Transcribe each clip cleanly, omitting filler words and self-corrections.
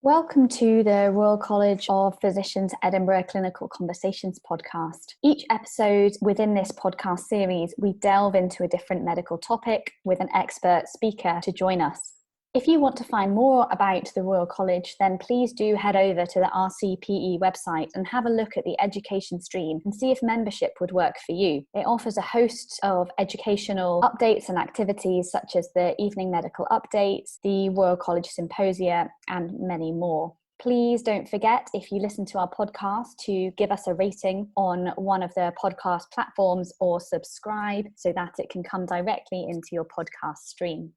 Welcome to the Royal College of Physicians Edinburgh Clinical Conversations podcast. Each episode within this podcast series, we delve into a different medical topic with an expert speaker to join us. If you want to find more about the Royal College, then please do head over to the RCPE website and have a look at the education stream and see if membership would work for you. It offers a host of educational updates and activities such as the evening medical updates, the Royal College Symposia, and many more. Please don't forget, if you listen to our podcast, to give us a rating on one of the podcast platforms or subscribe so that it can come directly into your podcast stream.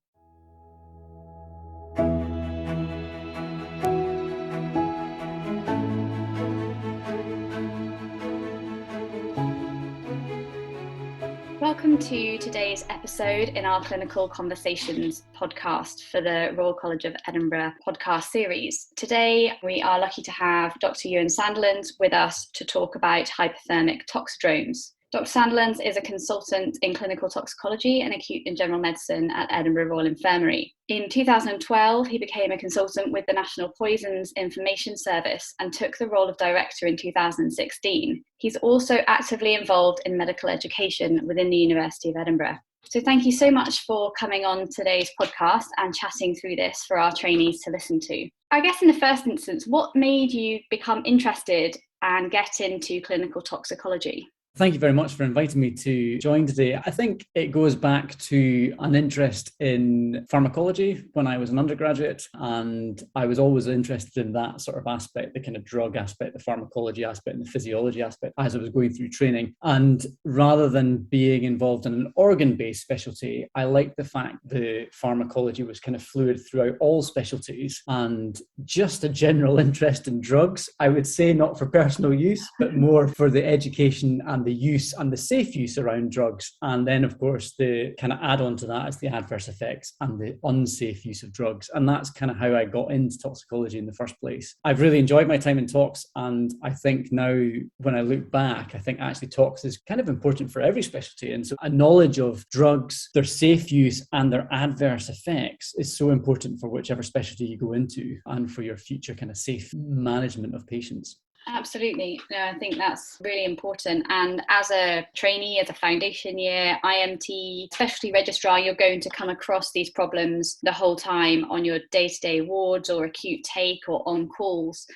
Welcome to today's episode in our Clinical Conversations podcast for the Royal College of Edinburgh podcast series. Today, we are lucky to have Dr Euan Sandilands with us to talk about hyperthermic toxidromes. Dr Sandilands is a consultant in clinical toxicology and acute and general medicine at Edinburgh Royal Infirmary. In 2012, he became a consultant with the National Poisons Information Service and took the role of director in 2016. He's also actively involved in medical education within the University of Edinburgh. So thank you so much for coming on today's podcast and chatting through this for our trainees to listen to. I guess in the first instance, what made you become interested and get into clinical toxicology? Thank you very much for inviting me to join today. I think it goes back to an interest in pharmacology when I was an undergraduate, and I was always interested in that sort of aspect, the kind of drug aspect, the pharmacology aspect, and the physiology aspect as I was going through training. And rather than being involved in an organ-based specialty, I liked the fact the pharmacology was kind of fluid throughout all specialties and just a general interest in drugs. I would say not for personal use, but more for the education and the use and the safe use around drugs. And then, of course, the kind of add-on to that is the adverse effects and the unsafe use of drugs. And that's kind of how I got into toxicology in the first place. I've really enjoyed my time in tox. And I think now, when I look back, I think actually tox is kind of important for every specialty. And so a knowledge of drugs, their safe use and their adverse effects is so important for whichever specialty you go into and for your future kind of safe management of patients. Absolutely. No, I think that's really important. And as a trainee, as a foundation year, IMT, specialty registrar, you're going to come across these problems the whole time on your day-to-day wards or acute take or on calls.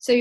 So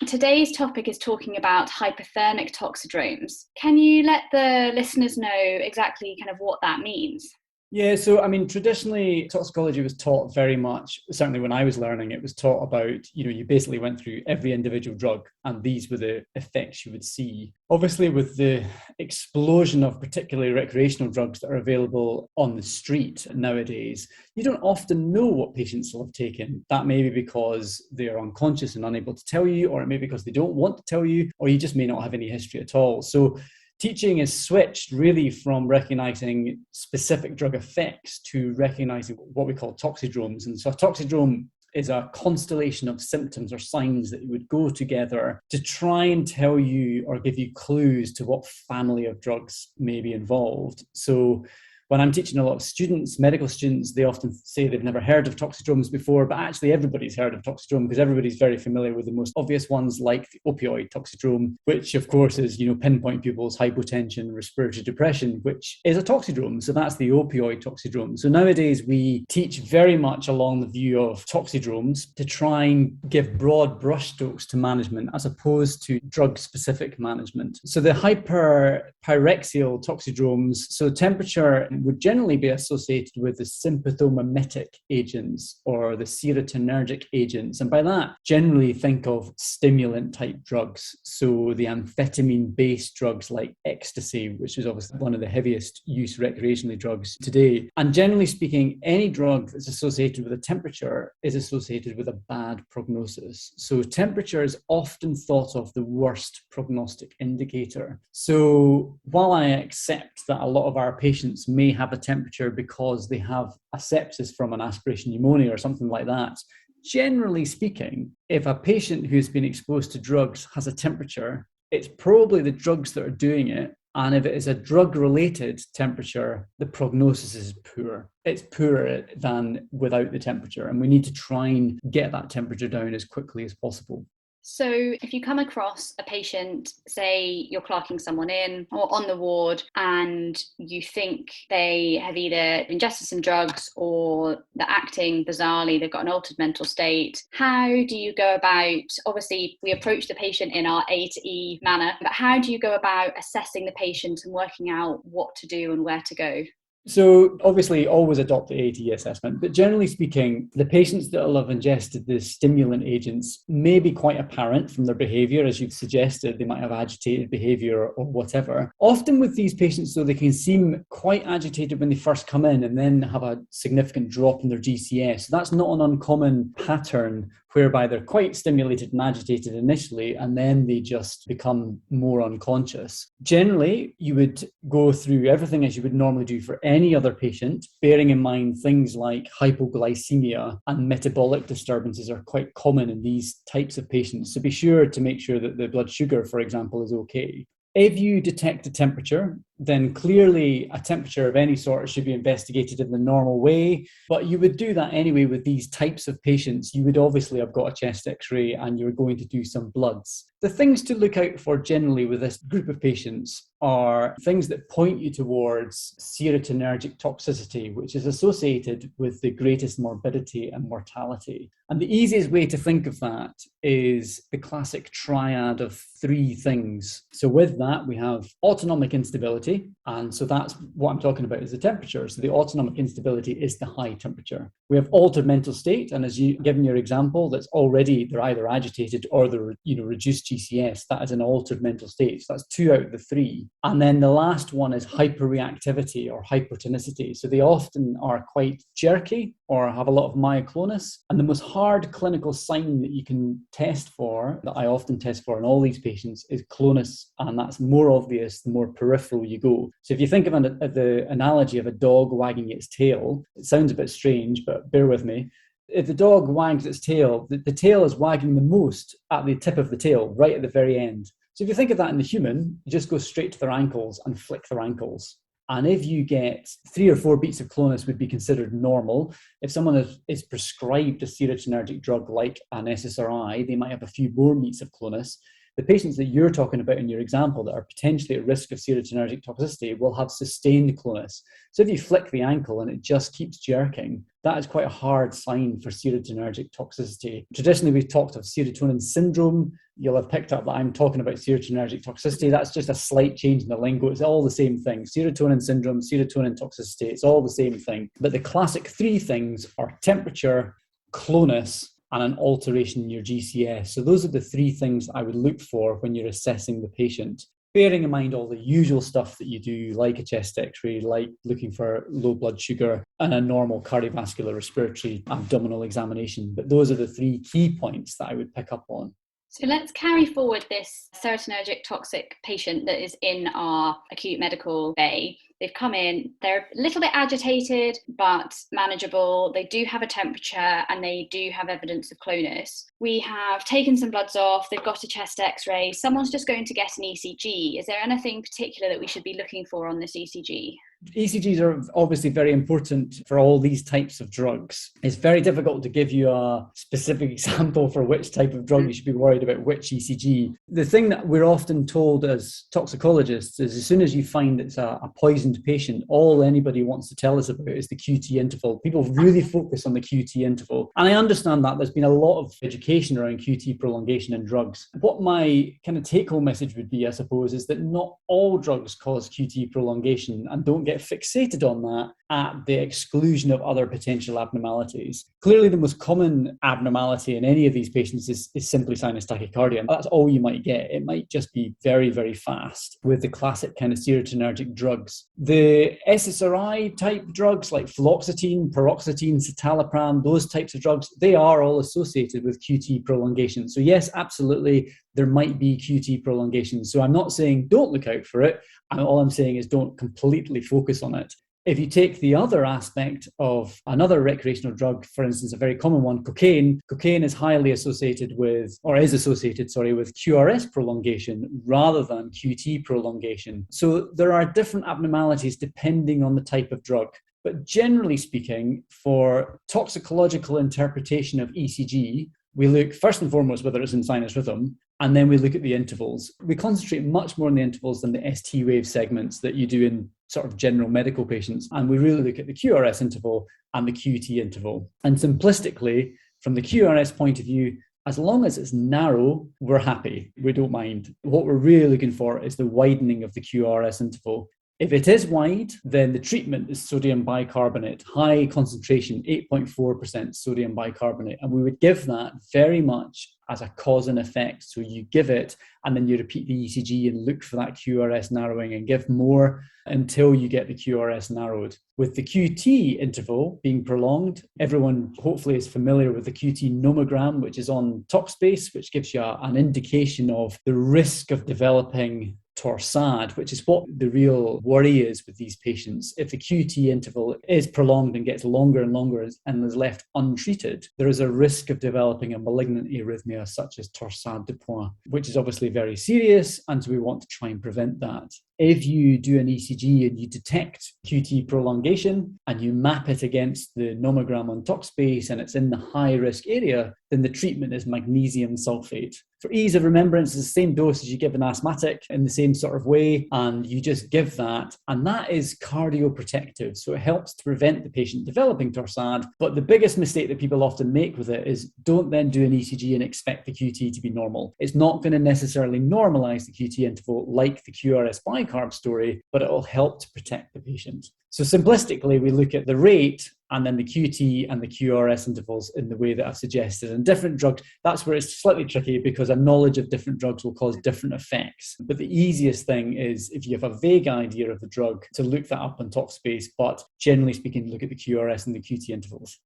today's topic is talking about hyperthermic toxidromes. Can you let the listeners know exactly kind of what that means? Yeah, so I mean, traditionally, toxicology was taught very much, certainly when I was learning, it was taught about, you basically went through every individual drug and these were the effects you would see. Obviously, with the explosion of particularly recreational drugs that are available on the street nowadays, you don't often know what patients will have taken. That may be because they are unconscious and unable to tell you, or it may be because they don't want to tell you, or you just may not have any history at all. So teaching is switched really from recognizing specific drug effects to recognizing what we call toxidromes. And so a toxidrome is a constellation of symptoms or signs that would go together to try and tell you or give you clues to what family of drugs may be involved. So when I'm teaching a lot of students, medical students, they often say they've never heard of toxidromes before, but actually everybody's heard of toxidrome because everybody's very familiar with the most obvious ones like the opioid toxidrome, which of course is, pinpoint pupils, hypotension, respiratory depression, which is a toxidrome. So that's the opioid toxidrome. So nowadays we teach very much along the view of toxidromes to try and give broad brushstrokes to management as opposed to drug-specific management. So the hyperpyrexial toxidromes, so temperature would generally be associated with the sympathomimetic agents or the serotonergic agents. And by that, generally think of stimulant type drugs. So the amphetamine-based drugs like ecstasy, which is obviously one of the heaviest use recreationally drugs today. And generally speaking, any drug that's associated with a temperature is associated with a bad prognosis. So temperature is often thought of the worst prognostic indicator. So while I accept that a lot of our patients may have a temperature because they have a sepsis from an aspiration pneumonia or something like that, generally speaking, if a patient who's been exposed to drugs has a temperature, it's probably the drugs that are doing it And if it is a drug-related temperature, the prognosis is poor. It's poorer than without the temperature. And we need to try and get that temperature down as quickly as possible. So if you come across a patient, say you're clerking someone in or on the ward, and you think they have either ingested some drugs or they're acting bizarrely, they've got an altered mental state, how do you go about, obviously we approach the patient in our A to E manner, but how do you go about assessing the patient and working out what to do and where to go? So obviously always adopt the ATE assessment, but generally speaking, the patients that will have ingested the stimulant agents may be quite apparent from their behaviour, as you've suggested. They might have agitated behaviour or whatever. Often with these patients, though, they can seem quite agitated when they first come in and then have a significant drop in their GCS. So that's not an uncommon pattern whereby they're quite stimulated and agitated initially, and then they just become more unconscious. Generally, you would go through everything as you would normally do for any other patient, bearing in mind things like hypoglycemia and metabolic disturbances are quite common in these types of patients. So be sure to make sure that the blood sugar, for example, is okay. If you detect a temperature, then clearly a temperature of any sort should be investigated in the normal way. But you would do that anyway with these types of patients. You would obviously have got a chest x-ray and you're going to do some bloods. The things to look out for generally with this group of patients are things that point you towards serotonergic toxicity, which is associated with the greatest morbidity and mortality. And the easiest way to think of that is the classic triad of three things. So with that, we have autonomic instability. And so that's what I'm talking about is the temperature. So the autonomic instability is the high temperature. We have altered mental state. And as you given your example, that's already, they're either agitated or they're, reduced GCS. That is an altered mental state. So that's 2 out of the 3. And then the last one is hyperreactivity or hypertonicity. So they often are quite jerky or have a lot of myoclonus. And the most hard clinical sign that you can test for, that I often test for in all these patients, is clonus. And that's more obvious the more peripheral you go. So if you think of the analogy of a dog wagging its tail, it sounds a bit strange, but bear with me. If the dog wags its tail, the tail is wagging the most at the tip of the tail, right at the very end. So if you think of that in the human, you just go straight to their ankles and flick their ankles. And if you get 3 or 4 beats of clonus would be considered normal. If someone is prescribed a serotonergic drug like an SSRI, they might have a few more beats of clonus. The patients that you're talking about in your example that are potentially at risk of serotonergic toxicity will have sustained clonus. So if you flick the ankle and it just keeps jerking, that is quite a hard sign for serotonergic toxicity. Traditionally, we've talked of serotonin syndrome. You'll have picked up that I'm talking about serotonergic toxicity. That's just a slight change in the lingo. It's all the same thing. Serotonin syndrome, serotonin toxicity, it's all the same thing. But the classic 3 things are temperature, clonus, and an alteration in your GCS. So those are the 3 things I would look for when you're assessing the patient, bearing in mind all the usual stuff that you do, like a chest x-ray, like looking for low blood sugar, and a normal cardiovascular respiratory abdominal examination. But those are the 3 key points that I would pick up on. So let's carry forward this serotonergic toxic patient that is in our acute medical bay. They've come in, they're a little bit agitated, but manageable. They do have a temperature and they do have evidence of clonus. We have taken some bloods off, they've got a chest x-ray, someone's just going to get an ECG. Is there anything particular that we should be looking for on this ECG? ECGs are obviously very important for all these types of drugs. It's very difficult to give you a specific example for which type of drug you should be worried about which ECG. The thing that we're often told as toxicologists is as soon as you find it's a poisoned patient, all anybody wants to tell us about is the QT interval. People really focus on the QT interval. And I understand that there's been a lot of education around QT prolongation in drugs. What my kind of take-home message would be, I suppose, is that not all drugs cause QT prolongation, and don't get fixated on that at the exclusion of other potential abnormalities. Clearly, the most common abnormality in any of these patients is simply sinus tachycardia. And that's all you might get. It might just be very, very fast with the classic kind of serotonergic drugs. The SSRI type drugs like fluoxetine, paroxetine, citalopram, those types of drugs, they are all associated with QT prolongation. So yes, absolutely, there might be QT prolongation. So I'm not saying don't look out for it. All I'm saying is don't completely focus on it. If you take the other aspect of another recreational drug, for instance, a very common one, cocaine is highly associated with, or is associated, with QRS prolongation rather than QT prolongation. So there are different abnormalities depending on the type of drug. But generally speaking, for toxicological interpretation of ECG, we look first and foremost whether it's in sinus rhythm, and then we look at the intervals. We concentrate much more on the intervals than the ST wave segments that you do in sort of general medical patients. And we really look at the QRS interval and the QT interval. And simplistically, from the QRS point of view, as long as it's narrow, we're happy. We don't mind. What we're really looking for is the widening of the QRS interval. If it is wide, then the treatment is sodium bicarbonate, high concentration, 8.4% sodium bicarbonate. And we would give that very much as a cause and effect. So you give it and then you repeat the ECG and look for that QRS narrowing and give more until you get the QRS narrowed. With the QT interval being prolonged, everyone hopefully is familiar with the QT nomogram, which is on Talkspace, which gives you an indication of the risk of developing torsade, which is what the real worry is with these patients. If the QT interval is prolonged and gets longer and longer and is left untreated, there is a risk of developing a malignant arrhythmia such as torsade de pointes, which is obviously very serious, and so we want to try and prevent that. If you do an ECG and you detect QT prolongation and you map it against the nomogram on Talkspace and it's in the high risk area, then the treatment is magnesium sulfate. For ease of remembrance, it's the same dose as you give an asthmatic in the same sort of way, and you just give that, and that is cardioprotective. So it helps to prevent the patient developing torsade. But the biggest mistake that people often make with it is don't then do an ECG and expect the QT to be normal. It's not going to necessarily normalize the QT interval like the QRS bicarb story, but it will help to protect the patient. So simplistically, we look at the rate and then the QT and the QRS intervals in the way that I've suggested. And different drugs, that's where it's slightly tricky because a knowledge of different drugs will cause different effects. But the easiest thing is if you have a vague idea of the drug to look that up on Talkspace, but generally speaking, look at the QRS and the QT intervals.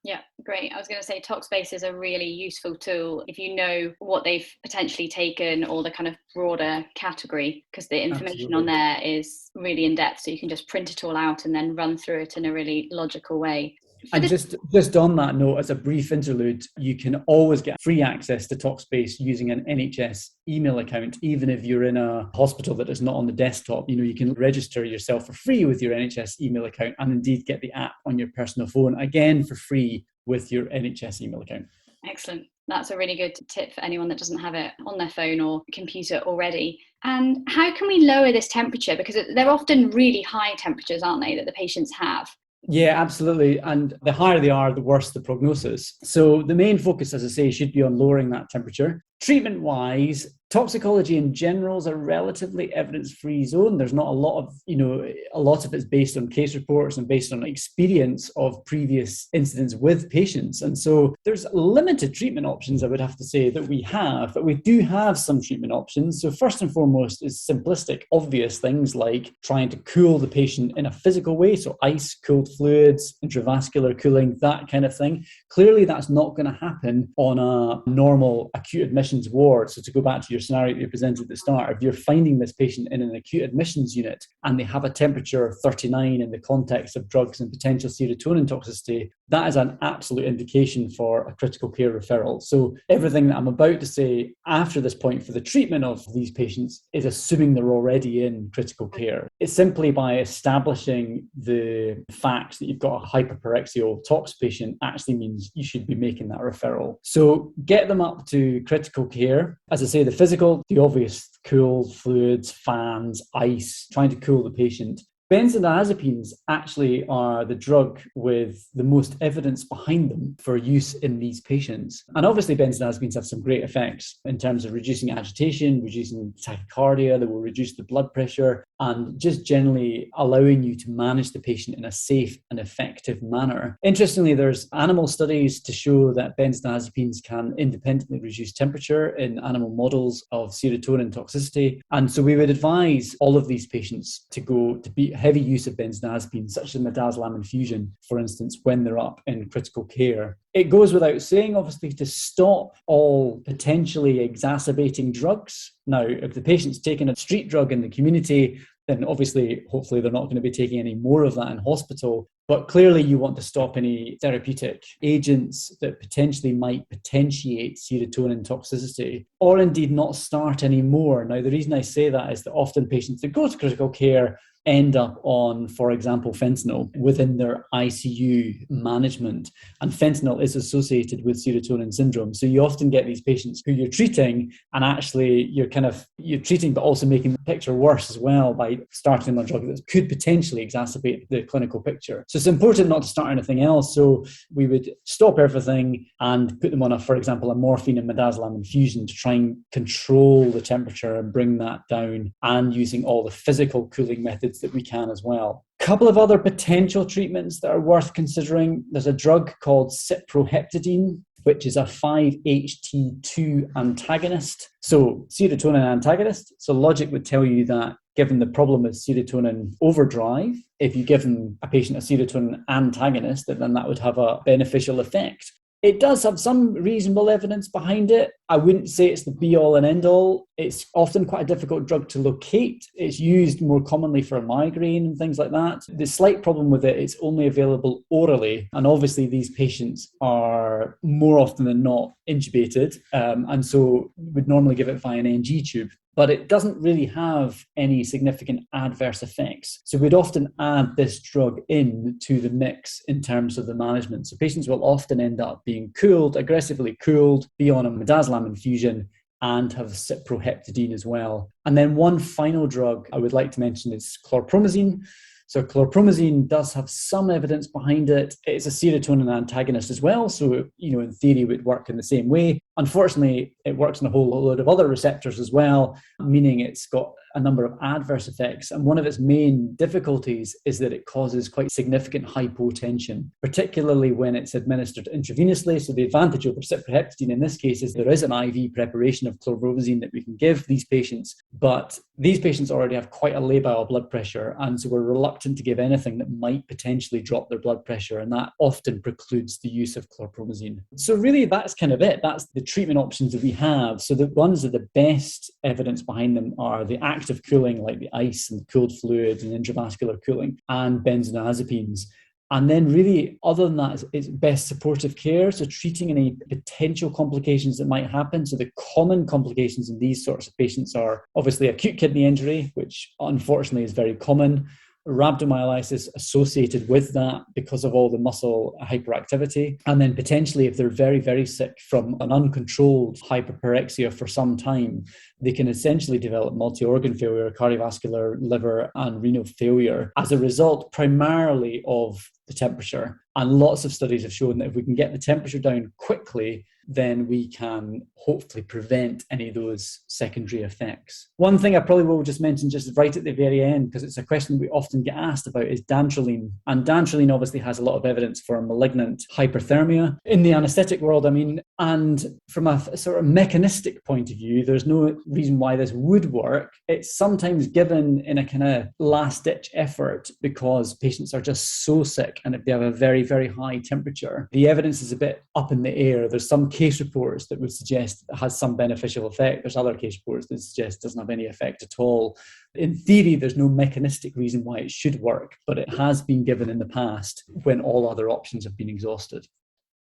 Yeah, great. I was going to say Talkspace is a really useful tool if you know what they've potentially taken or the kind of broader category, because the information on there is really in depth. So you can just print it all out and then run through it in a really logical way. And just on that note, as a brief interlude, you can always get free access to Talkspace using an NHS email account, even if you're in a hospital that is not on the desktop. You can register yourself for free with your NHS email account and indeed get the app on your personal phone, again for free with your NHS email account. Excellent. That's a really good tip for anyone that doesn't have it on their phone or computer already. And how can we lower this temperature? Because they're often really high temperatures, aren't they, that the patients have? Yeah, absolutely. And the higher they are, the worse the prognosis. So the main focus, as I say, should be on lowering that temperature. Treatment-wise, toxicology in general is a relatively evidence-free zone. There's not a lot of, a lot of it's based on case reports and based on experience of previous incidents with patients. And so there's limited treatment options, I would have to say, that we have, but we do have some treatment options. So first and foremost is simplistic, obvious things like trying to cool the patient in a physical way. So ice, cooled fluids, intravascular cooling, that kind of thing. Clearly, that's not going to happen on a normal acute admissions ward. So to go back to your scenario that you presented at the start, if you're finding this patient in an acute admissions unit and they have a temperature of 39 in the context of drugs and potential serotonin toxicity, that is an absolute indication for a critical care referral. So everything that I'm about to say after this point for the treatment of these patients is assuming they're already in critical care. It's simply by establishing the facts that you've got a hyperparexial tox patient actually means you should be making that referral. So get them up to critical care. As I say, the physical, the obvious, cool fluids, fans, ice, trying to cool the patient. Benzodiazepines actually are the drug with the most evidence behind them for use in these patients. And obviously benzodiazepines have some great effects in terms of reducing agitation, reducing tachycardia, they will reduce the blood pressure, and just generally allowing you to manage the patient in a safe and effective manner. Interestingly, there's animal studies to show that benzodiazepines can independently reduce temperature in animal models of serotonin toxicity. And so we would advise all of these patients to go to be heavy use of benzodiazepines, such as midazolam infusion, for instance, when they're up in critical care. It goes without saying, obviously, to stop all potentially exacerbating drugs. Now, if the patient's taking a street drug in the community then obviously, hopefully they're not going to be taking any more of that in hospital. But clearly you want to stop any therapeutic agents that potentially might potentiate serotonin toxicity, or indeed not start any more. Now, the reason I say that is that often patients that go to critical care end up on, for example, fentanyl within their ICU management. And fentanyl is associated with serotonin syndrome. So you often get these patients who you're treating, and actually you're treating, but also making the picture worse as well by starting on a drug that could potentially exacerbate the clinical picture. So it's important not to start anything else. So we would stop everything and put them on, for example, a morphine and midazolam infusion to try and control the temperature and bring that down, and using all the physical cooling methods that we can as well. A couple of other potential treatments that are worth considering. There's a drug called cyproheptadine, which is a 5-HT2 antagonist. So serotonin antagonist. So logic would tell you that given the problem with serotonin overdrive, if you give a patient a serotonin antagonist, then that would have a beneficial effect. It does have some reasonable evidence behind it. I wouldn't say it's the be-all and end-all. It's often quite a difficult drug to locate. It's used more commonly for migraine and things like that. The slight problem with it, it's only available orally. And obviously these patients are more often than not intubated. And so would normally give it via an NG tube. But it doesn't really have any significant adverse effects. So we'd often add this drug in to the mix in terms of the management. So patients will often end up being cooled, aggressively cooled, be on a midazolam infusion, and have cyproheptadine as well. And then one final drug I would like to mention is chlorpromazine. So chlorpromazine does have some evidence behind it. It's a serotonin antagonist as well. So, in theory, it would work in the same way. Unfortunately, it works on a whole load of other receptors as well, meaning it's got a number of adverse effects. And one of its main difficulties is that it causes quite significant hypotension, particularly when it's administered intravenously. So the advantage over cyproheptadine in this case is there is an IV preparation of chlorpromazine that we can give these patients, but these patients already have quite a labile blood pressure, and so we're reluctant to give anything that might potentially drop their blood pressure, and that often precludes the use of chlorpromazine. So really that's kind of it. That's the treatment options that we have. So the ones that the best evidence behind them are the active cooling, like the ice and the cooled fluid and intravascular cooling, and benzodiazepines. And then really, other than that, it's best supportive care. So treating any potential complications that might happen. So the common complications in these sorts of patients are obviously acute kidney injury, which unfortunately is very common, rhabdomyolysis associated with that because of all the muscle hyperactivity. And then potentially, if they're very, very sick from an uncontrolled hyperpyrexia for some time, they can essentially develop multi-organ failure, cardiovascular, liver, and renal failure as a result primarily of the temperature. And lots of studies have shown that if we can get the temperature down quickly, then we can hopefully prevent any of those secondary effects. One thing I probably will just mention just right at the very end, because it's a question we often get asked about, is dantrolene. And dantrolene obviously has a lot of evidence for malignant hyperthermia in the anaesthetic world, and from a sort of mechanistic point of view, there's no reason why this would work. It's sometimes given in a kind of last-ditch effort because patients are just so sick, and if they have a very, very high temperature, the evidence is a bit up in the air. There's some case reports that would suggest it has some beneficial effect. There's other case reports that suggest it doesn't have any effect at all. In theory, there's no mechanistic reason why it should work, but it has been given in the past when all other options have been exhausted.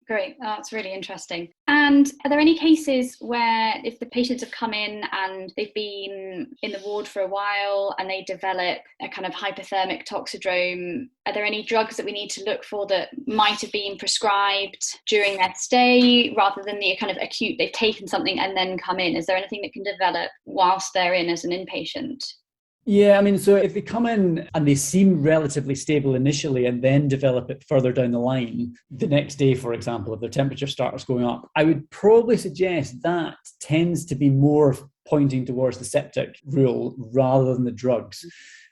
Great, that's really interesting. And are there any cases where if the patients have come in and they've been in the ward for a while and they develop a kind of hyperthermic toxidrome, are there any drugs that we need to look for that might have been prescribed during their stay rather than the kind of acute, they've taken something and then come in? Is there anything that can develop whilst they're in as an inpatient? Yeah, so if they come in and they seem relatively stable initially and then develop it further down the line, the next day, for example, if their temperature starts going up, I would probably suggest that tends to be more pointing towards the septic rule rather than the drugs.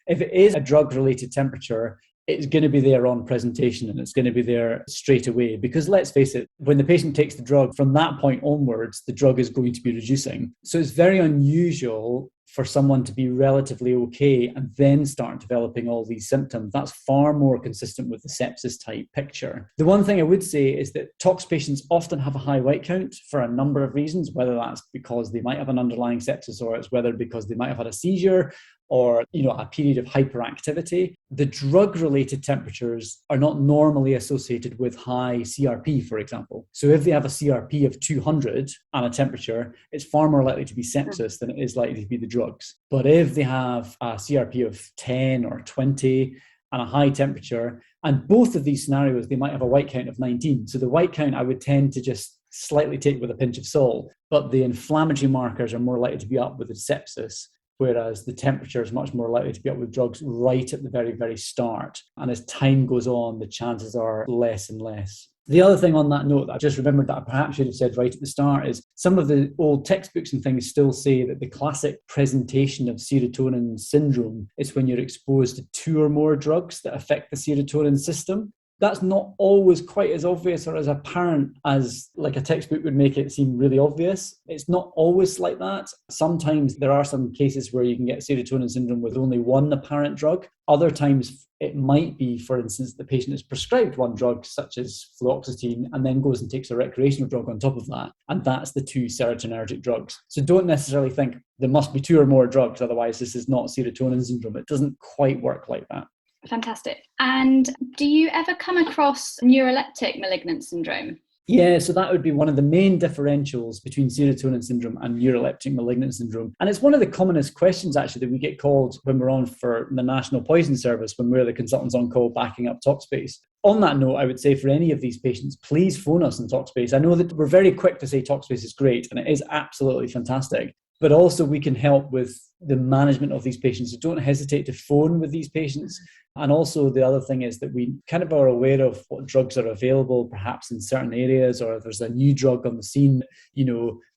If it is a drug-related temperature, it's going to be there on presentation and it's going to be there straight away, because let's face it, when the patient takes the drug, from that point onwards, the drug is going to be reducing. So it's very unusual for someone to be relatively okay and then start developing all these symptoms. That's far more consistent with the sepsis type picture. The one thing I would say is that tox patients often have a high white count for a number of reasons, whether that's because they might have an underlying sepsis or it's whether because they might have had a seizure or, a period of hyperactivity. The drug-related temperatures are not normally associated with high CRP, for example. So if they have a CRP of 200 and a temperature, it's far more likely to be sepsis than it is likely to be the drugs. But if they have a CRP of 10 or 20 and a high temperature, and both of these scenarios, they might have a white count of 19. So the white count I would tend to just slightly take with a pinch of salt, but the inflammatory markers are more likely to be up with the sepsis, whereas the temperature is much more likely to be up with drugs right at the very, very start. And as time goes on, the chances are less and less. The other thing on that note that I just remembered that I perhaps should have said right at the start is some of the old textbooks and things still say that the classic presentation of serotonin syndrome is when you're exposed to 2 or more drugs that affect the serotonin system. That's not always quite as obvious or as apparent as like a textbook would make it seem really obvious. It's not always like that. Sometimes there are some cases where you can get serotonin syndrome with only one apparent drug. Other times it might be, for instance, the patient is prescribed one drug, such as fluoxetine, and then goes and takes a recreational drug on top of that. And that's the 2 serotonergic drugs. So don't necessarily think there must be 2 or more drugs, otherwise this is not serotonin syndrome. It doesn't quite work like that. Fantastic. And do you ever come across neuroleptic malignant syndrome? Yeah, so that would be one of the main differentials between serotonin syndrome and neuroleptic malignant syndrome. And it's one of the commonest questions, actually, that we get called when we're on for the National Poison Service, when we're the consultants on call backing up Talkspace. On that note, I would say for any of these patients, please phone us on Talkspace. I know that we're very quick to say Talkspace is great, and it is absolutely fantastic. But also we can help with the management of these patients. So don't hesitate to phone with these patients. And also the other thing is that we kind of are aware of what drugs are available, perhaps in certain areas, or if there's a new drug on the scene,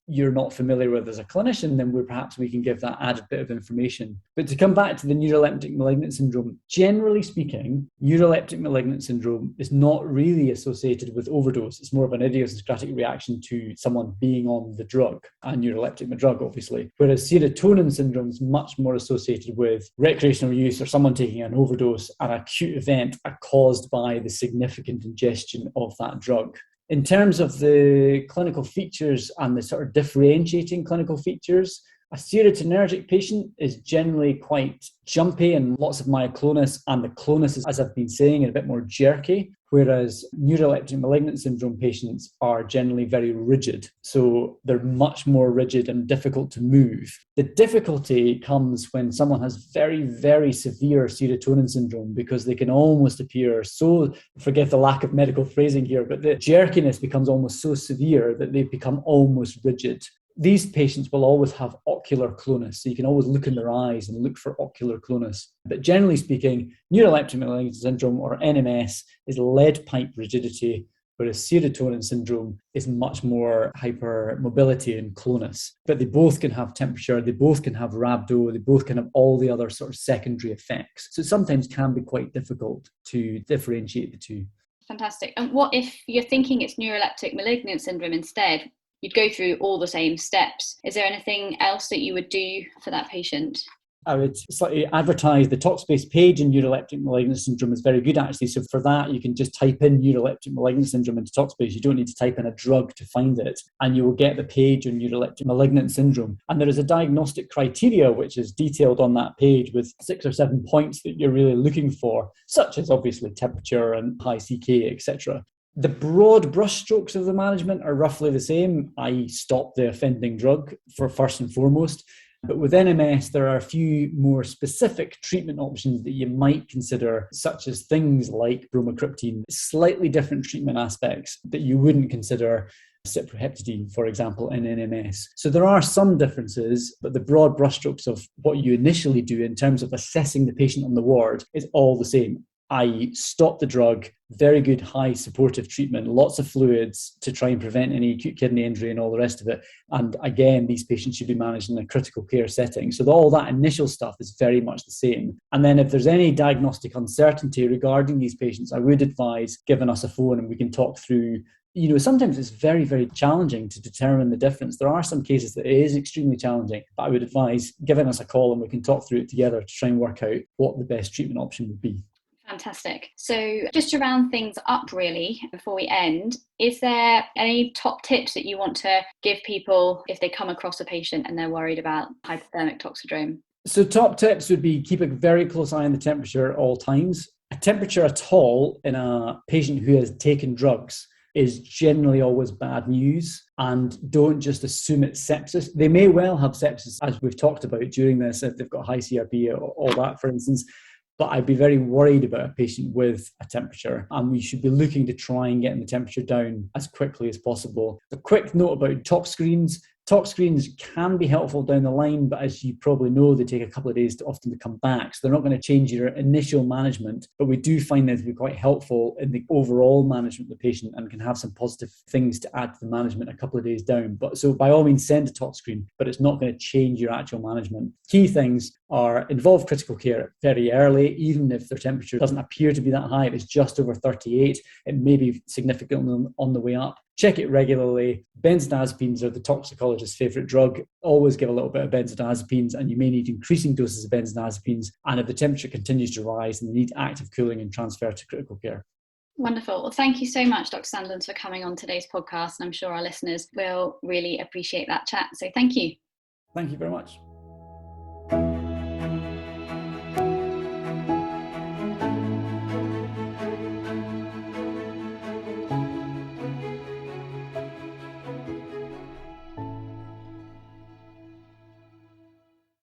you're not familiar with as a clinician, then perhaps we can give that added bit of information. But to come back to the neuroleptic malignant syndrome, generally speaking, neuroleptic malignant syndrome is not really associated with overdose. It's more of an idiosyncratic reaction to someone being on the drug, a neuroleptic drug, obviously. Whereas serotonin syndrome is much more associated with recreational use or someone taking an overdose, an acute event caused by the significant ingestion of that drug. In terms of the clinical features and the sort of differentiating clinical features, a serotonergic patient is generally quite jumpy and lots of myoclonus, and the clonus is, as I've been saying, a bit more jerky, whereas neuroleptic malignant syndrome patients are generally very rigid. So they're much more rigid and difficult to move. The difficulty comes when someone has very, very severe serotonin syndrome, because they can almost appear so, forget the lack of medical phrasing here, but the jerkiness becomes almost so severe that they become almost rigid. These patients will always have ocular clonus, so you can always look in their eyes and look for ocular clonus. But generally speaking, neuroleptic malignant syndrome, or NMS, is lead pipe rigidity, whereas serotonin syndrome is much more hypermobility and clonus. But they both can have temperature, they both can have rhabdo, they both can have all the other sort of secondary effects. So it sometimes can be quite difficult to differentiate the 2. Fantastic. And what if you're thinking it's neuroleptic malignant syndrome instead? You'd go through all the same steps. Is there anything else that you would do for that patient? I would slightly advertise the Talkspace page in neuroleptic malignant syndrome is very good, actually. So for that, you can just type in neuroleptic malignant syndrome into Talkspace. You don't need to type in a drug to find it, and you will get the page on neuroleptic malignant syndrome. And there is a diagnostic criteria which is detailed on that page with 6 or 7 points that you're really looking for, such as obviously temperature and high CK, etc. The broad brushstrokes of the management are roughly the same, i.e. stop the offending drug for first and foremost. But with NMS, there are a few more specific treatment options that you might consider, such as things like bromocriptine, slightly different treatment aspects that you wouldn't consider cyproheptadine, for example, in NMS. So there are some differences, but the broad brushstrokes of what you initially do in terms of assessing the patient on the ward is all the same, i.e. stop the drug, very good high supportive treatment, lots of fluids to try and prevent any acute kidney injury and all the rest of it. And again, these patients should be managed in a critical care setting. So all that initial stuff is very much the same. And then if there's any diagnostic uncertainty regarding these patients, I would advise giving us a phone and we can talk through. Sometimes it's very, very challenging to determine the difference. There are some cases that it is extremely challenging, but I would advise giving us a call and we can talk through it together to try and work out what the best treatment option would be. Fantastic. So just to round things up really, before we end, is there any top tips that you want to give people if they come across a patient and they're worried about hyperthermic toxidrome? So top tips would be keep a very close eye on the temperature at all times. A temperature at all in a patient who has taken drugs is generally always bad news, and don't just assume it's sepsis. They may well have sepsis, as we've talked about during this, if they've got high CRP or all that, for instance. But I'd be very worried about a patient with a temperature, and we should be looking to try and get the temperature down as quickly as possible. A quick note about tox screens. Tox screens can be helpful down the line, but as you probably know, they take a couple of days to come back. So they're not going to change your initial management, but we do find them to be quite helpful in the overall management of the patient and can have some positive things to add to the management a couple of days down. But so by all means, send a tox screen, but it's not going to change your actual management. Key things are involve critical care very early, even if their temperature doesn't appear to be that high. If it's just over 38, it may be significantly on the way up. Check it regularly. Benzodiazepines are the toxicologist's favourite drug. Always give a little bit of benzodiazepines, and you may need increasing doses of benzodiazepines. And if the temperature continues to rise, then they need active cooling and transfer to critical care. Wonderful. Well, thank you so much, Dr. Sandilands, for coming on today's podcast. And I'm sure our listeners will really appreciate that chat. So thank you. Thank you very much.